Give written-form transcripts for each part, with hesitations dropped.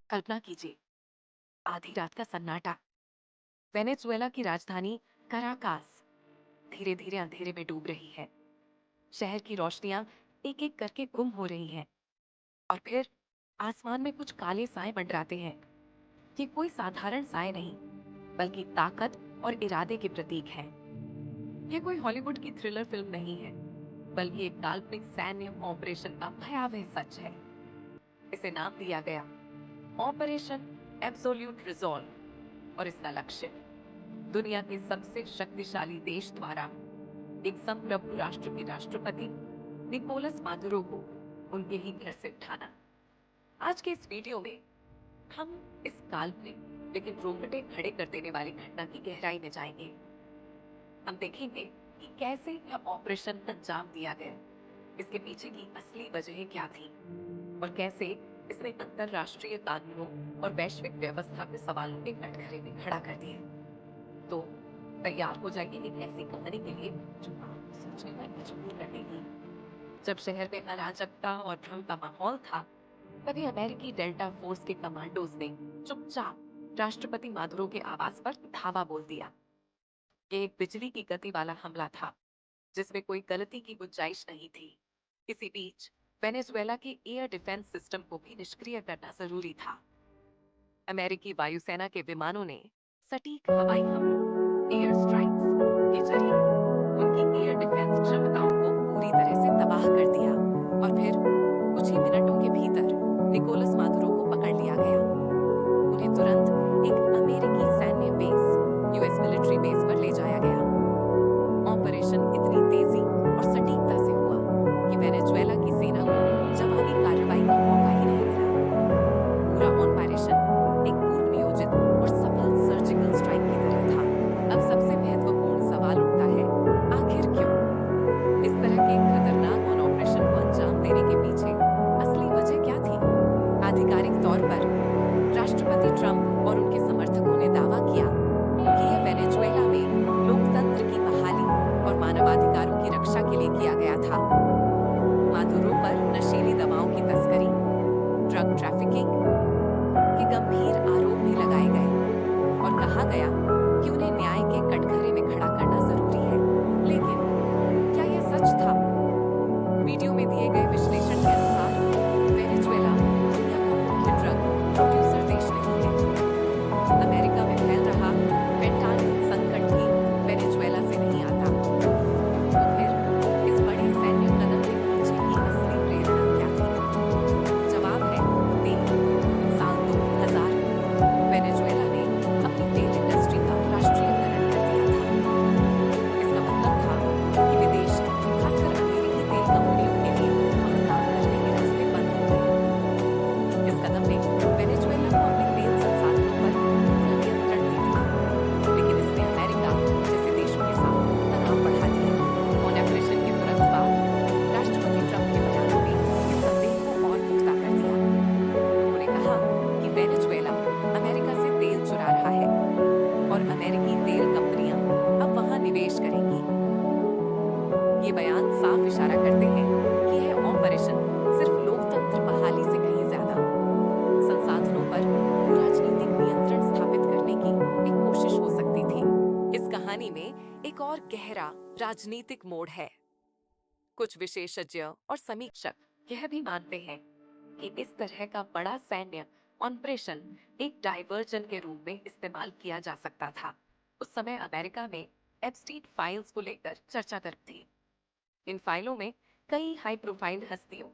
कल्पना कीजिए, आधी रात का सन्नाटा। वेनेजुएला की राजधानी कराकास धीरे धीरे अंधेरे में डूब रही है। शहर की रोशनियां एक एक करके गुम हो रही हैं और फिर आसमान में कुछ काले साए मंडराते हैं। ये कोई साधारण साए नहीं, बल्कि ताकत और इरादे के प्रतीक हैं। ये कोई हॉलीवुड की थ्रिलर फिल्म नहीं है, बल्कि एक काल्पनिक सैन्य ऑपरेशन का भयावह सच है। इसे नाम दिया गया ऑपरेशन एब्सोल्यूट रिजॉल्व, और इसका लक्ष्य दुनिया के सबसे शक्तिशाली देश द्वारा एक संप्रभु राष्ट्र के राष्ट्रपति निकोलस मादुरो को उनके ही घर से उठाना। आज के इस वीडियो में हम इस काल्पनिक लेकिन रोंगटे खड़े कर देने वाली घटना की गहराई में जाएंगे। हम देखेंगे कि कैसे यह ऑपरेशन अंजाम दिया गया, इसके पीछे की असली वजह क्या थी और कैसे इसने अंतरराष्ट्रीय कानूनों और वैश्विक व्यवस्था के सवालों के कटघरे में खड़ा कर दिया। तो तैयार हो जाइए एक ऐसी कहानी के लिए जो आपको सोचने में मजबूर कर देगी। जब शहर में अराजकता और भ्रम का माहौल था, तभी अमेरिकी डेल्टा फोर्स के कमांडोज ने चुपचाप राष्ट्रपति मादुरो के आवास पर धावा बोल दिया। ये एक बिजली की गति वाला हमला था, जिसमें कोई गलती की गुंजाइश नहीं थी। इसी बीच वेनेजुएला के एयर डिफेंस सिस्टम को भी निष्क्रिय करना जरूरी था। अमेरिकी वायुसेना के विमानों ने सटीक हवाई हमलों, एयर स्ट्राइक्स के जरिए उनकी एयर डिफेंस क्षमताओं को पूरी तरह से तबाह कर दिया और फिर कुछ ही मिनटों के भीतर निकोलस मादुरो को पकड़ लिया गया। उन्हें तुरंत एक अमेरिकी सैन्य बेस, यूएस मिलिट्री बेस पर ले जाया गया। ऑपरेशन इतनी तेजी और सटीकता से हुआ कि वेनेजुएला की सेना को जवाबी कार्रवाई का मौका ही नहीं मिला। पूरा ऑपरेशन एक पूर्व नियोजित और सफल सर्जिकल स्ट्राइक की तरह था। अब सबसे महत्वपूर्ण सवाल उठता है, आखिर क्यों? इस तरह के खतरनाक ऑपरेशन को अंजाम देने के पीछे असली वजह क्या थी? आधिकारिक तौर पर राष्ट्रपति ट्रंप और उनके समर्थकों ने दावा किया कि यह वेनेजुएला में लोकतंत्र की बहाली और मानवाधिकारों की रक्षा के लिए किया गया था। मादुरो पर नशीली दवाओं की तस्करी, ड्रग ट्रैफिकिंग के गंभीर आरोप भी लगाए गए और कहा गया कि उन्हें न्याय के कटघरे में खड़ा करना जरूरी है। लेकिन क्या यह सच था? वीडियो में दिए गए विश्लेषण के अनुसार वेनेजुएला दुनिया का मुख्य ड्रग प्रोड्यूसर देश नहीं है। अमेरिका में फैल रहा फेंटानिल संकट भी वेनेजुएला से नहीं आता। तो फिर इस बड़े सैन्य कदम के पीछे की असली प्रेरणा क्या थी? जवाब है तेल। साल 2000 में वेनेजुएला ने अपनी तेल इंडस्ट्री का राष्ट्रीयकरण कर दिया था। इसका मतलब था कि विदेशी, खासकर अमेरिकी तेल कंपनियों के लिए वहां काम करने के रास्ते बंद हो गए। इस कदम ने वेनेजुएला को अपने तेल संसाधनों पर पूरा नियंत्रण दे दिया, लेकिन इसने अमेरिका जैसे देशों के साथ तनाव बढ़ा दिया। ऑपरेशन के तुरंत बाद राष्ट्रपति ट्रंप के बयानों ने इस संदेह को और पुख्ता कर दिया। उन्होंने कहा कि वेनेजुएला अमेरिका से तेल चुरा रहा है और अमेरिकी तेल कंपनियां अब वहां निवेश करेंगी। ये बयान साफ इशारा करते हैं कि यह ऑपरेशन सिर्फ लोकतंत्र बहाली से कहीं ज्यादा संसाधनों पर राजनीतिक नियंत्रण स्थापित करने की एक कोशिश हो सकती थी। इस कहानी में एक और गहरा राजनीतिक मोड़ है। कुछ विशेषज्ञ और समीक्षक यह भी मानते हैं कि इस तरह का बड़ा सैन्य ऑपरेशन एक डाइवर्जन के रूप में इस्तेमाल किया जा सकता था। उस समय अमेरिका में एप्स्टीन फाइल्स को लेकर चर्चा चलती थी। इन फाइलों में कई हाई प्रोफाइल हस्तियों,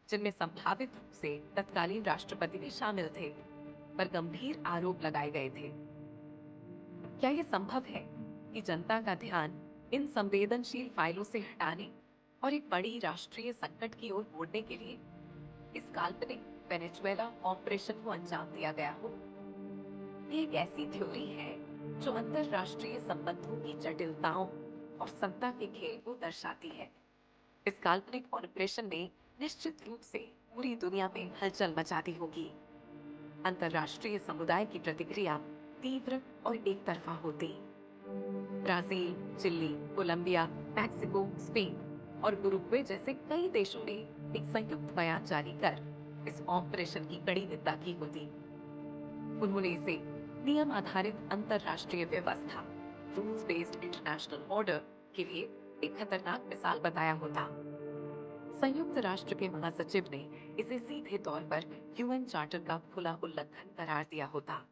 जिनमें संभावित रूप से तत्कालीन राष्ट्रपति भी शामिल थे, पर गंभीर आरोप लगाए गए थे। क्या यह संभव है कि जनता का ध्यान इन संवेदनशील फाइलों से हटाने और एक बड़ी राष्ट्रीय संकट की ओर मोड़ने के लिए इस काल्पनिक वेनेजुएला ऑपरेशन को अंजाम दिया गया हो? ये एक ऐसी थ्योरी है जो अंतरराष्ट्रीय संबंधों की जटिलताओं और सत्ता के खेल को दर्शाती है। इस काल्पनिक ऑपरेशन ने निश्चित रूप से पूरी दुनिया में हलचल मचा दी होगी। अंतरराष्ट्रीय समुदाय की प्रतिक्रिया तीव्र और एक तरफा होती। Brazil, Chile, Colombia, Mexico, Spain और उरुग्वे जैसे कई देशों ने एक संयुक्त बयान जारी कर इस ऑपरेशन की कड़ी निंदा की होती। उन्होंने इसे नियम आधारित अंतरराष्ट्रीय व्यवस्था, रूल्स बेस्ड इंटरनेशनल ऑर्डर के लिए एक खतरनाक मिसाल बताया होता। संयुक्त राष्ट्र के महासचिव ने इसे सीधे तौर पर यूएन चार्टर का खुला उल्लंघन करार दिया होता।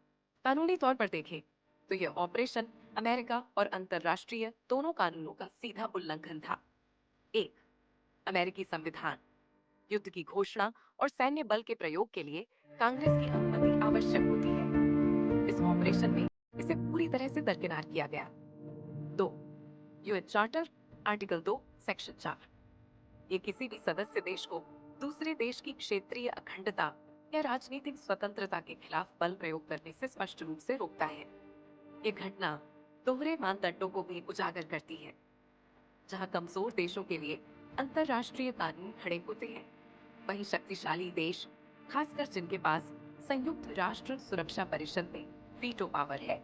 कानूनी तौर पर देखें तो यह ऑपरेशन अमेरिका और अंतरराष्ट्रीय दोनों कानूनों का सीधा उल्लंघन था। एक, अमेरिकी संविधान, युद्ध की घोषणा और सैन्य बल के प्रयोग के लिए कांग्रेस की अनुमति आवश्यक होती है। इस ऑपरेशन में इसे पूरी तरह से दरकिनार किया गया। दो, यूएन चार्टर, आर्टिकल 2 सेक्शन 4। ये किसी भी सदस्य देश को दूसरे देश की क्षेत्रीय अखंडता या राजनीतिक स्वतंत्रता के खिलाफ बल प्रयोग करने से स्पष्ट रूप से रोकता है। ये घटना दोहरे मानदंडों को भी उजागर करती है, जहां कमजोर देशों के लिए अंतरराष्ट्रीय कानून खड़े होते हैं, वहीं शक्तिशाली देश, खासकर जिनके पास संयुक्त राष्ट्र सुरक्षा परिषद में वीटो पावर है,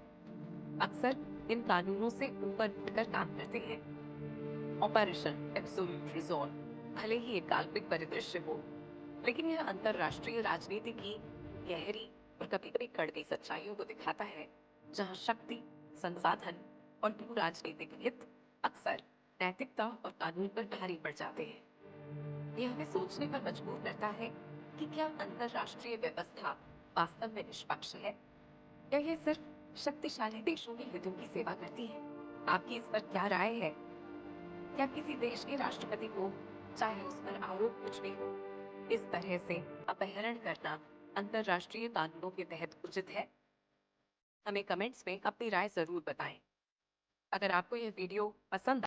अक्सर इन कानूनों से ऊपर उठकर काम करते हैं। ऑपरेशन एब्सोल्यूट रिजॉल्व भले ही एक काल्पनिक परिदृश्य हो, लेकिन यह अंतरराष्ट्रीय राजनीति की गहरी और कभी-कभी कड़वी सच्चाइयों को दिखाता है, जहां शक्ति, संसाधन और भू राजनीतिक हित अक्सर नैतिकता और कानून पर भारी पड़ जाते हैं। यह हमें सोचने पर मजबूर करता है कि क्या अंतरराष्ट्रीय व्यवस्था वास्तव में निष्पक्ष है, या यह सिर्फ शक्तिशाली देशों के हितों की सेवा करती है। आपकी इस पर क्या राय है? क्या किसी देश के राष्ट्रपति को, चाहे उस पर आरोप कुछ भी हो, इस तरह से अपहरण करना अंतरराष्ट्रीय कानूनों के तहत उचित है? हमें कमेंट्स में अपनी राय जरूर बताएं। अगर आपको यह वीडियो पसंद